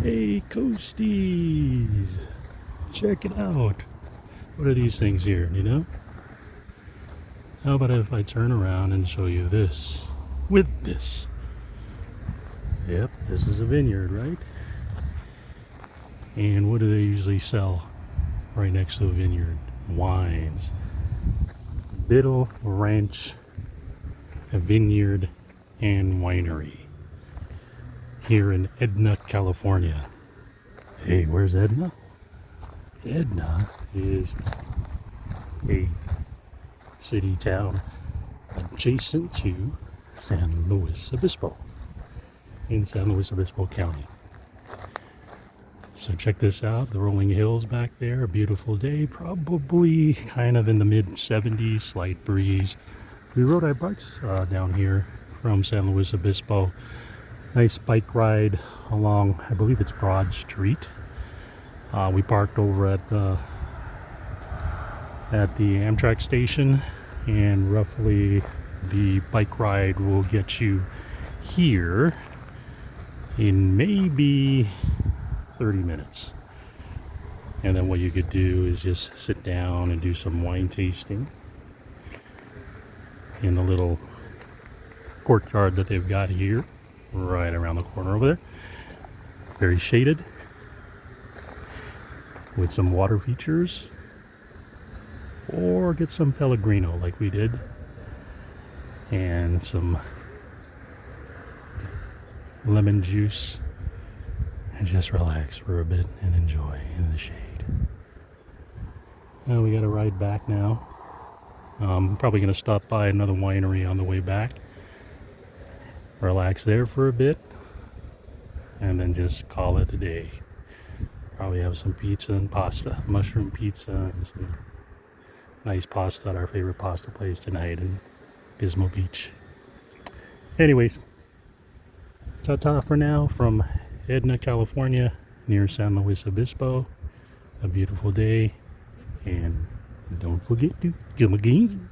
Hey, Coasties! Check it out. What are these things here, you know? How about if I turn around and show you this? With this. Yep, this is a vineyard, right? And what do they usually sell right next to a vineyard? Wines. Biddle Ranch, a vineyard and winery here in Edna, California. Hey, where's Edna? Edna is a city town adjacent to San Luis Obispo in San Luis Obispo County. So check this out, the rolling hills back there, a beautiful day, probably kind of in the mid 70s, slight breeze. We rode our bikes down here from San Luis Obispo. Nice bike ride along, I believe it's Broad Street. We parked over at the Amtrak station, and roughly the bike ride will get you here in maybe 30 minutes. And then what you could do is just sit down and do some wine tasting in the little courtyard that they've got here, right around the corner over there. Very shaded, with some water features, or get some Pellegrino like we did, and some lemon juice, and just relax for a bit and enjoy in the shade. Well, we got a ride back now. Probably going to stop by another winery on the way back, relax there for a bit, and then just call it a day. Probably have some pizza and pasta, mushroom pizza and some nice pasta at our favorite pasta place tonight in Gizmo Beach. Anyways, ta-ta for now from Edna, California, near San Luis Obispo. A beautiful day, and don't forget to come again.